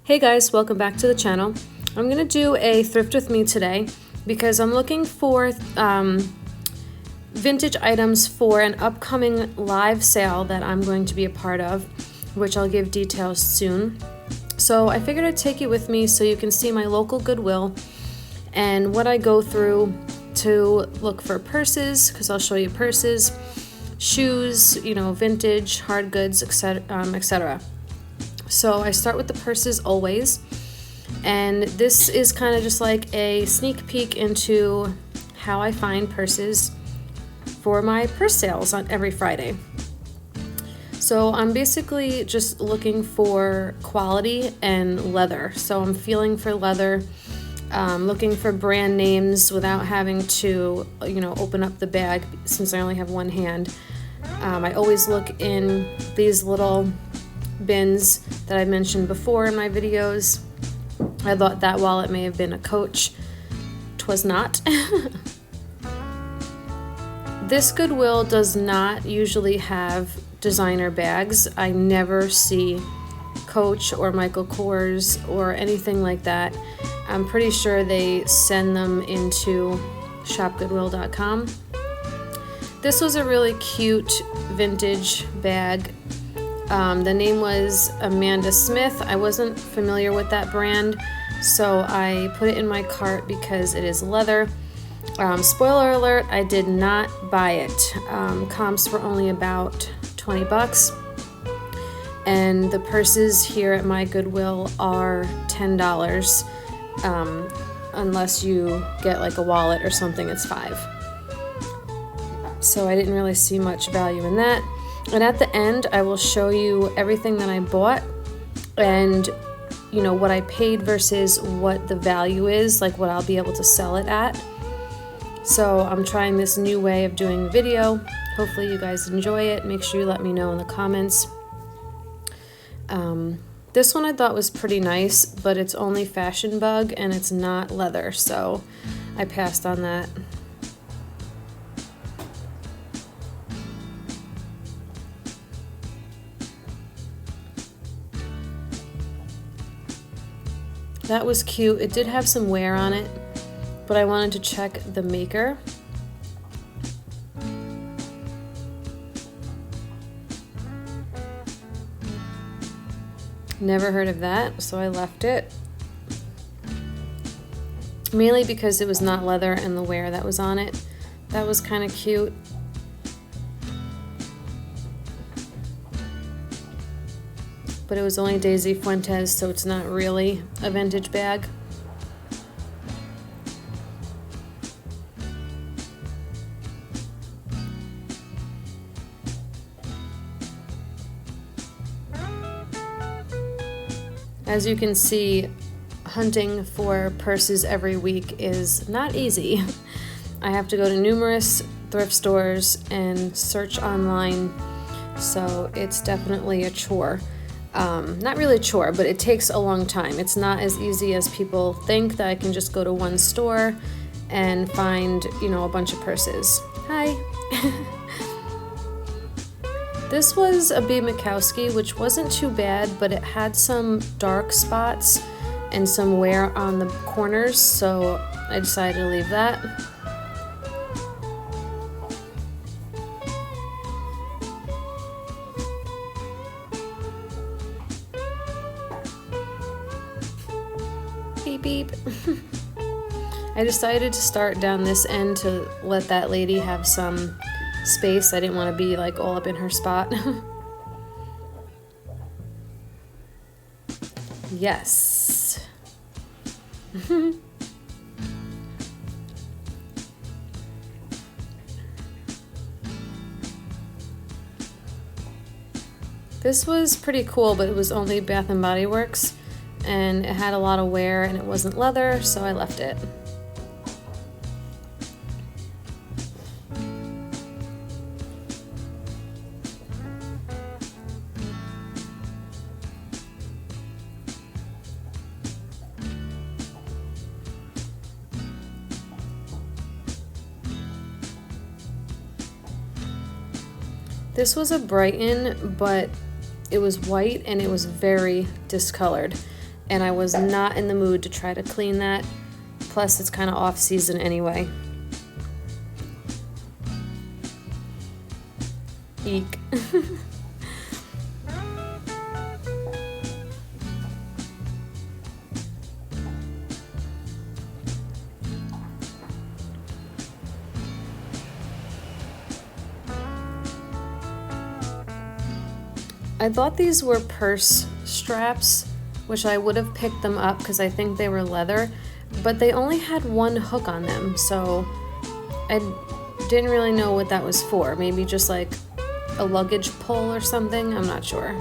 Hey guys, welcome back to the channel. I'm going to do a thrift with me today because I'm looking for vintage items for an upcoming live sale that I'm going to be a part of, which I'll give details soon. So I figured I'd take you with me so you can see my local Goodwill and what I go through to look for purses, because I'll show you purses, shoes, vintage, hard goods, etc. So I start with the purses always, and this is kind of just like a sneak peek into how I find purses for my purse sales on every Friday. So I'm basically just looking for quality and leather. So I'm feeling for leather, looking for brand names without having to, open up the bag since I only have one hand. I always look in these little bins that I mentioned before in my videos. I thought that wallet may have been a Coach. 'Twas not. This Goodwill does not usually have designer bags. I never see Coach or Michael Kors or anything like that. I'm pretty sure they send them into shopgoodwill.com. This was a really cute vintage bag. The name was Amanda Smith. I wasn't familiar with that brand, so I put it in my cart because it is leather. Spoiler alert, I did not buy it. Comps were only about 20 bucks, and the purses here at my Goodwill are $10. Unless you get like a wallet or something, it's $5. So I didn't really see much value in that. And at the end, I will show you everything that I bought and, what I paid versus what the value is, like what I'll be able to sell it at. So I'm trying this new way of doing video. Hopefully you guys enjoy it. Make sure you let me know in the comments. This one I thought was pretty nice, but it's only Fashion Bug and it's not leather, so I passed on that. That was cute. It did have some wear on it, but I wanted to check the maker. Never heard of that, so I left it. Mainly because it was not leather and the wear that was on it. That was kind of cute. But it was only Daisy Fuentes, so it's not really a vintage bag. As you can see, hunting for purses every week is not easy. I have to go to numerous thrift stores and search online, so it's definitely a chore. Not really a chore, but it takes a long time. It's not as easy as people think that I can just go to one store and find, a bunch of purses. Hi! This was a B. Mikowski, which wasn't too bad, but it had some dark spots and some wear on the corners, so I decided to leave that. Beep beep. I decided to start down this end to let that lady have some space. I didn't want to be like all up in her spot. Yes. This was pretty cool, but it was only Bath and Body Works, and it had a lot of wear and it wasn't leather, so I left it. This was a Brighton, but it was white and it was very discolored. and I was not in the mood to try to clean that. Plus, it's kind of off season anyway. Eek. I thought these were purse straps, which I would have picked them up because I think they were leather, but they only had one hook on them, so I didn't really know what that was for. Maybe just like a luggage pull or something, I'm not sure.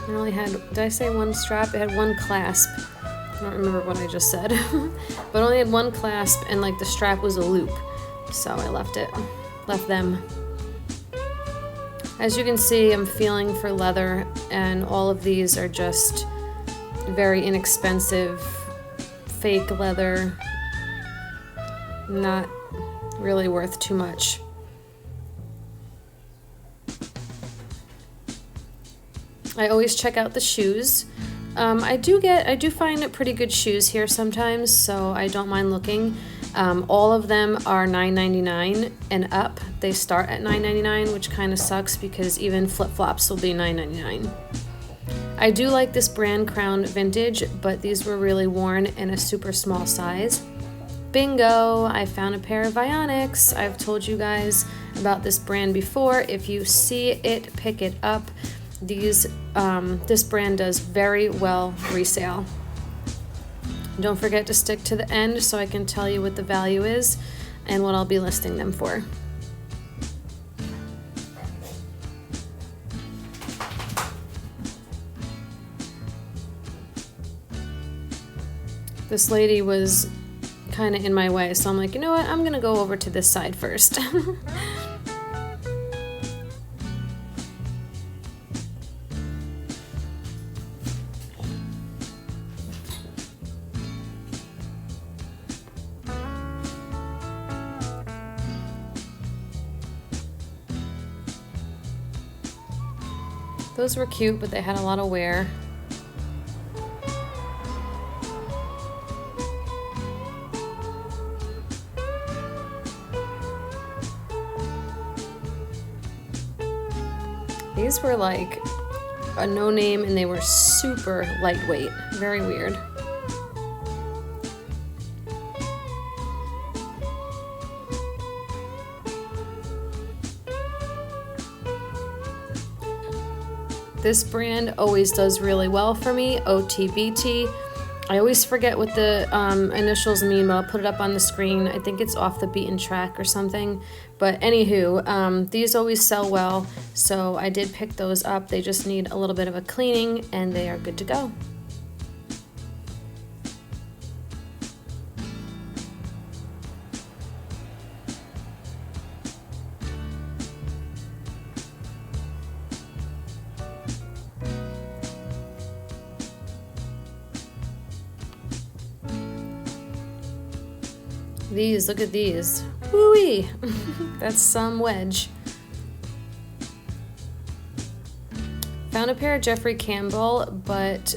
It only had, did I say one strap? It had one clasp. I don't remember what I just said. But only had one clasp, and like the strap was a loop, so I left them. As you can see, I'm feeling for leather, and all of these are just very inexpensive, fake leather, not really worth too much. I always check out the shoes. I do find pretty good shoes here sometimes, so I don't mind looking. All of them are $9.99 and up. They start at $9.99, which kind of sucks because even flip-flops will be $9.99. I do like this brand Crown Vintage, but these were really worn in a super small size. Bingo! I found a pair of Vionics. I've told you guys about this brand before. If you see it, pick it up. This brand does very well resale. Don't forget to stick to the end so I can tell you what the value is and what I'll be listing them for. This lady was kind of in my way, so I'm like, you know what, I'm gonna go over to this side first. Those were cute, but they had a lot of wear. These were like a no-name, and they were super lightweight. Very weird. This brand always does really well for me, OTBT. I always forget what the initials mean, but I'll put it up on the screen. I think it's Off the Beaten Track or something. But anywho, these always sell well, so I did pick those up. They just need a little bit of a cleaning, and they are good to go. These, look at these. Woo-wee! That's some wedge. Found a pair of Jeffrey Campbell, but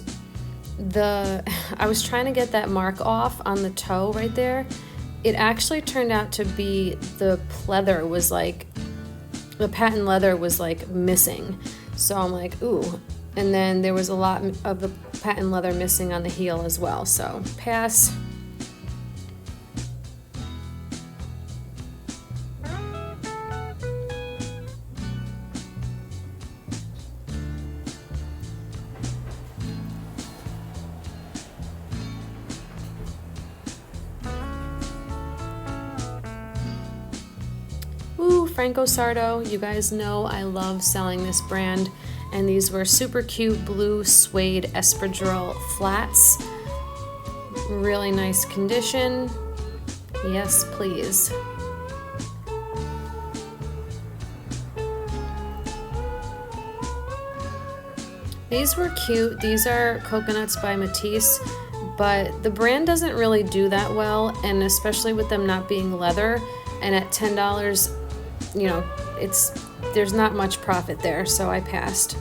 I was trying to get that mark off on the toe right there. It actually turned out to be the pleather was like, the patent leather was like missing. So I'm like, ooh. And then there was a lot of the patent leather missing on the heel as well. So pass. Franco Sardo, you guys know I love selling this brand, and these were super cute blue suede espadrille flats. Really nice condition. Yes, please. These were cute. These are Coconuts by Matisse, but the brand doesn't really do that well, and especially with them not being leather, and at $10, you know, it's there's not much profit there, so I passed.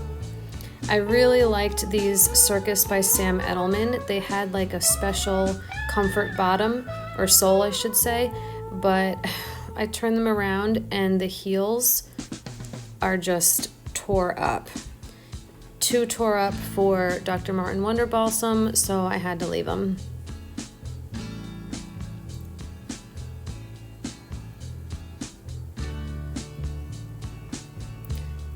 I really liked these Circus by Sam Edelman. They had like a special comfort bottom, or sole I should say, but I turned them around and the heels are just tore up. Too tore up for Dr. Martin Wonder Balsam, so I had to leave them.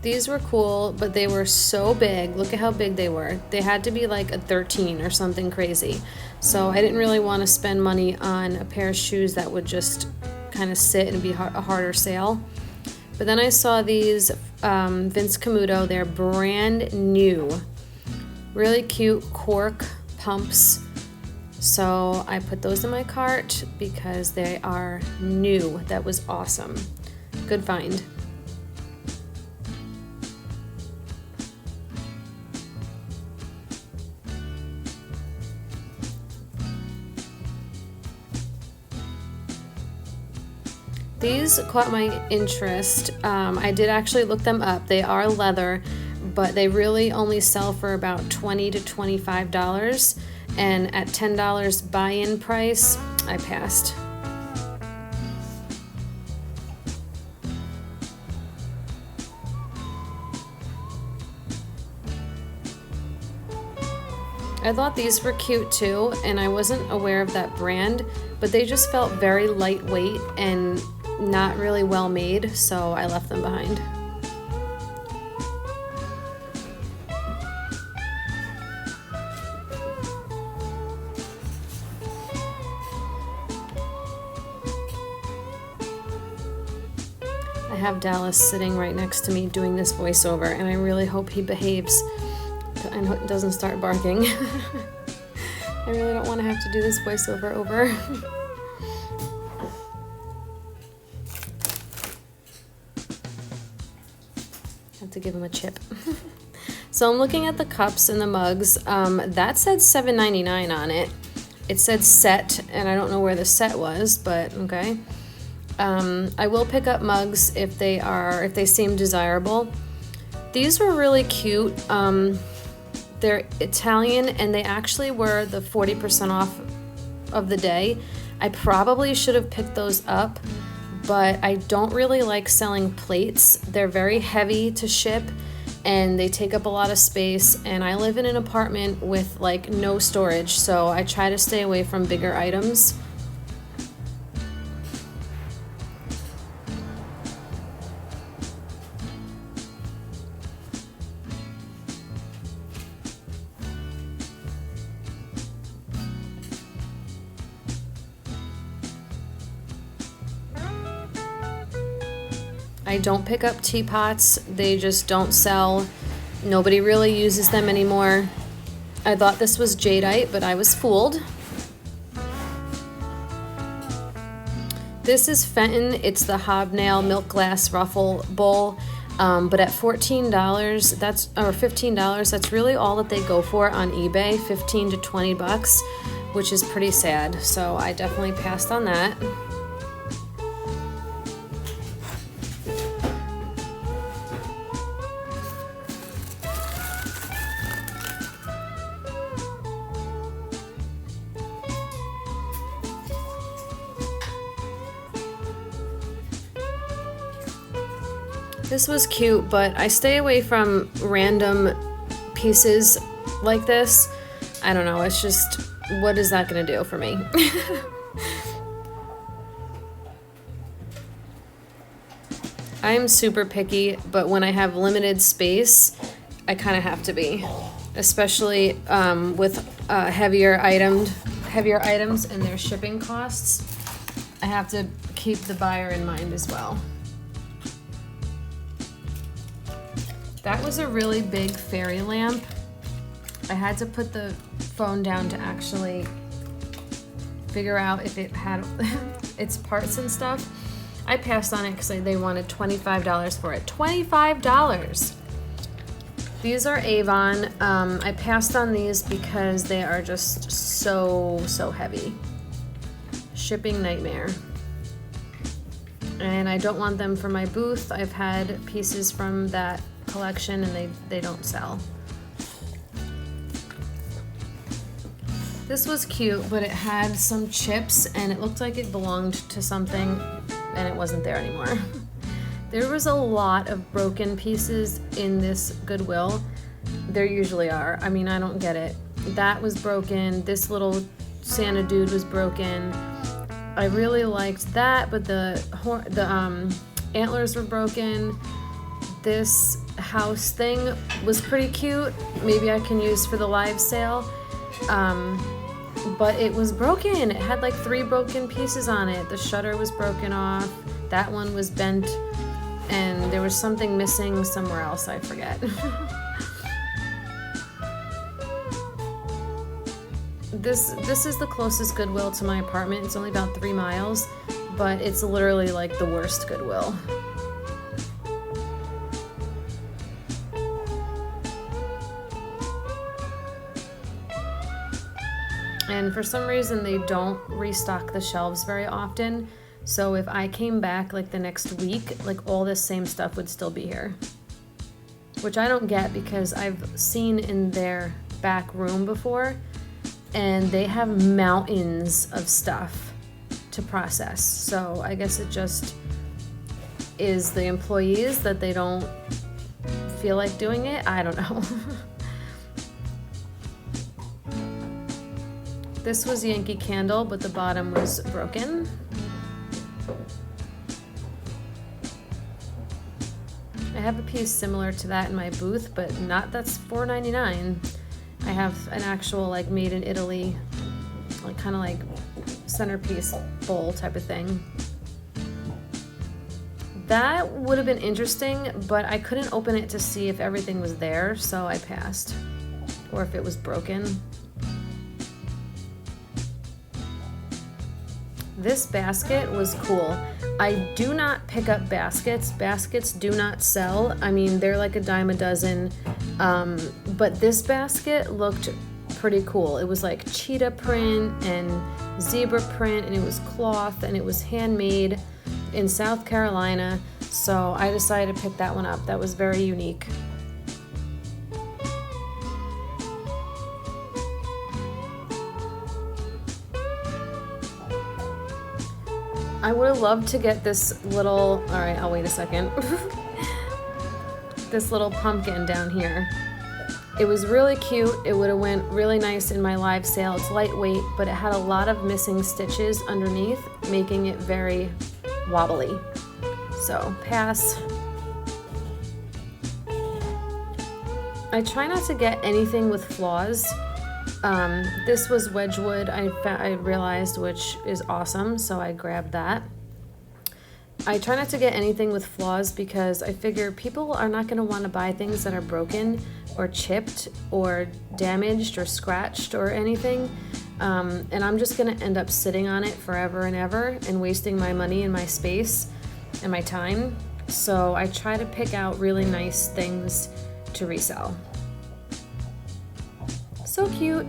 These were cool, but they were so big. Look at how big they were. They had to be like a 13 or something crazy. So I didn't really want to spend money on a pair of shoes that would just kind of sit and be a harder sale. But then I saw these Vince Camuto. They're brand new. Really cute cork pumps. So I put those in my cart because they are new. That was awesome. Good find. These caught my interest. I did actually look them up. They are leather, but they really only sell for about $20 to $25. And at $10 buy-in price, I passed. I thought these were cute too, and I wasn't aware of that brand, but they just felt very lightweight and not really well made, so I left them behind. I have Dallas sitting right next to me doing this voiceover, and I really hope he behaves and doesn't start barking. I really don't want to have to do this voiceover over. Have to give him a chip. So I'm looking at the cups and the mugs. That said $7.99 on it. It said set, and I don't know where the set was, but okay. I will pick up mugs if they seem desirable. These were really cute. They're Italian, and they actually were the 40% off of the day. I probably should have picked those up, but I don't really like selling plates. They're very heavy to ship, and they take up a lot of space, and I live in an apartment with like no storage, so I try to stay away from bigger items. I don't pick up teapots. They just don't sell. Nobody really uses them anymore. I thought this was jadeite, but I was fooled. This is Fenton. It's the hobnail milk glass ruffle bowl. But at $14, or $15, that's really all that they go for on eBay, 15 to 20 bucks, which is pretty sad. So I definitely passed on that. This was cute, but I stay away from random pieces like this. I don't know, it's just, what is that gonna do for me? I'm super picky, but when I have limited space, I kind of have to be, especially with heavier items and their shipping costs. I have to keep the buyer in mind as well. That was a really big fairy lamp. I had to put the phone down to actually figure out if it had its parts and stuff. I passed on it because they wanted $25 for it. $25! These are Avon. I passed on these because they are just so heavy. Shipping nightmare. and I don't want them for my booth. I've had pieces from that collection and they don't sell. This was cute, but it had some chips and it looked like it belonged to something and it wasn't there anymore. There was a lot of broken pieces in this Goodwill. There usually are. I mean, I don't get it. That was broken. This little Santa dude was broken. I really liked that, but the antlers were broken. This house thing was pretty cute. Maybe I can use for the live sale. But it was broken. It had like 3 broken pieces on it. The shutter was broken off. That one was bent, and there was something missing somewhere else. I forget. This is the closest Goodwill to my apartment. It's only about 3 miles, but it's literally like the worst Goodwill. And for some reason they don't restock the shelves very often. So if I came back like the next week, like all this same stuff would still be here. Which I don't get because I've seen in their back room before and they have mountains of stuff to process. So I guess it just is the employees that they don't feel like doing it. I don't know. This was Yankee Candle, but the bottom was broken. I have a piece similar to that in my booth, but not, that's $4.99. I have an actual like made in Italy, like kind of like centerpiece bowl type of thing. That would have been interesting, but I couldn't open it to see if everything was there, so I passed. Or if it was broken. This basket was cool. I do not pick up baskets. Baskets do not sell. I mean, they're like a dime a dozen. But this basket looked pretty cool. It was like cheetah print and zebra print, and it was cloth, and it was handmade in South Carolina. So I decided to pick that one up. That was very unique. I would have loved to get this little, all right, I'll wait a second. This little pumpkin down here. It was really cute. It would have went really nice in my live sale. It's lightweight, but it had a lot of missing stitches underneath, making it very wobbly. So pass. I try not to get anything with flaws. This was Wedgwood, I realized, which is awesome, so I grabbed that. I try not to get anything with flaws because I figure people are not going to want to buy things that are broken or chipped or damaged or scratched or anything. And I'm just going to end up sitting on it forever and ever and wasting my money and my space and my time. So I try to pick out really nice things to resell. So cute.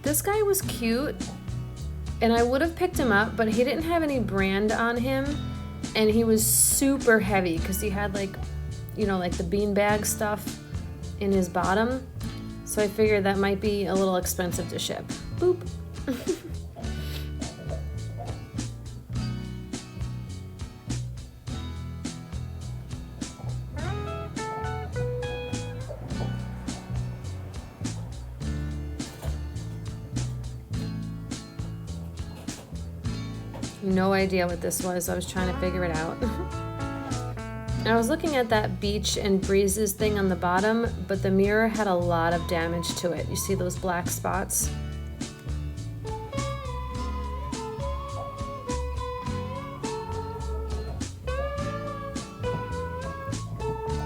This guy was cute, and I would have picked him up, but he didn't have any brand on him, and he was super heavy because he had like, you know, like the beanbag stuff in his bottom. So I figured that might be a little expensive to ship. Boop. No idea what this was. I was trying to figure it out. I was looking at that beach and breezes thing on the bottom, but the mirror had a lot of damage to it. You see those black spots?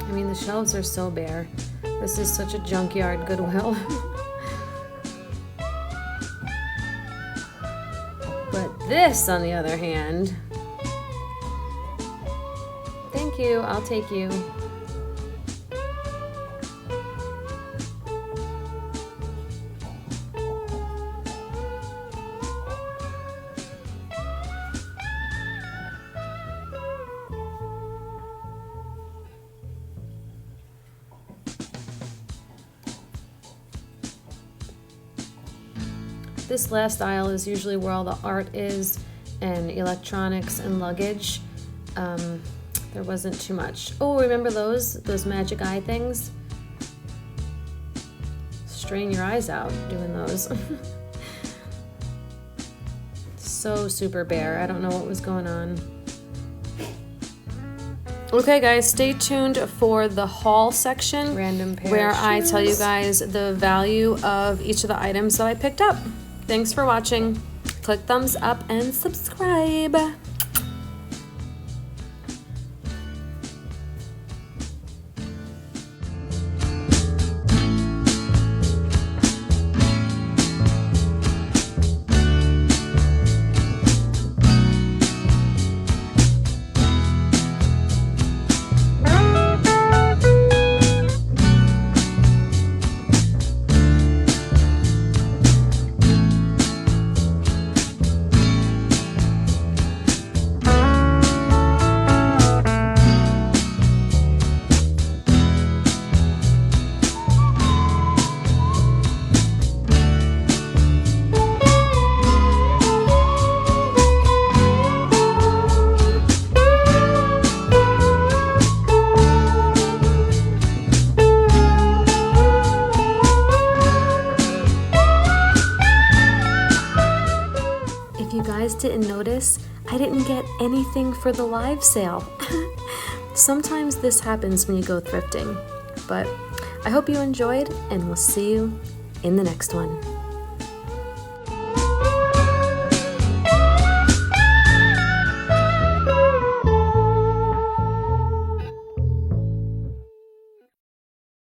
I mean, the shelves are so bare. This is such a junkyard Goodwill. This, on the other hand, thank you, I'll take you. This last aisle is usually where all the art is and electronics and luggage. There wasn't too much. Oh, remember those magic eye things? Strain your eyes out doing those. So super bare. I don't know what was going on. Okay guys, stay tuned for the haul section where I tell you guys the value of each of the items that I picked up. Thanks for watching. Click thumbs up and subscribe. Didn't notice, I didn't get anything for the live sale. Sometimes this happens when you go thrifting, but I hope you enjoyed and we'll see you in the next one.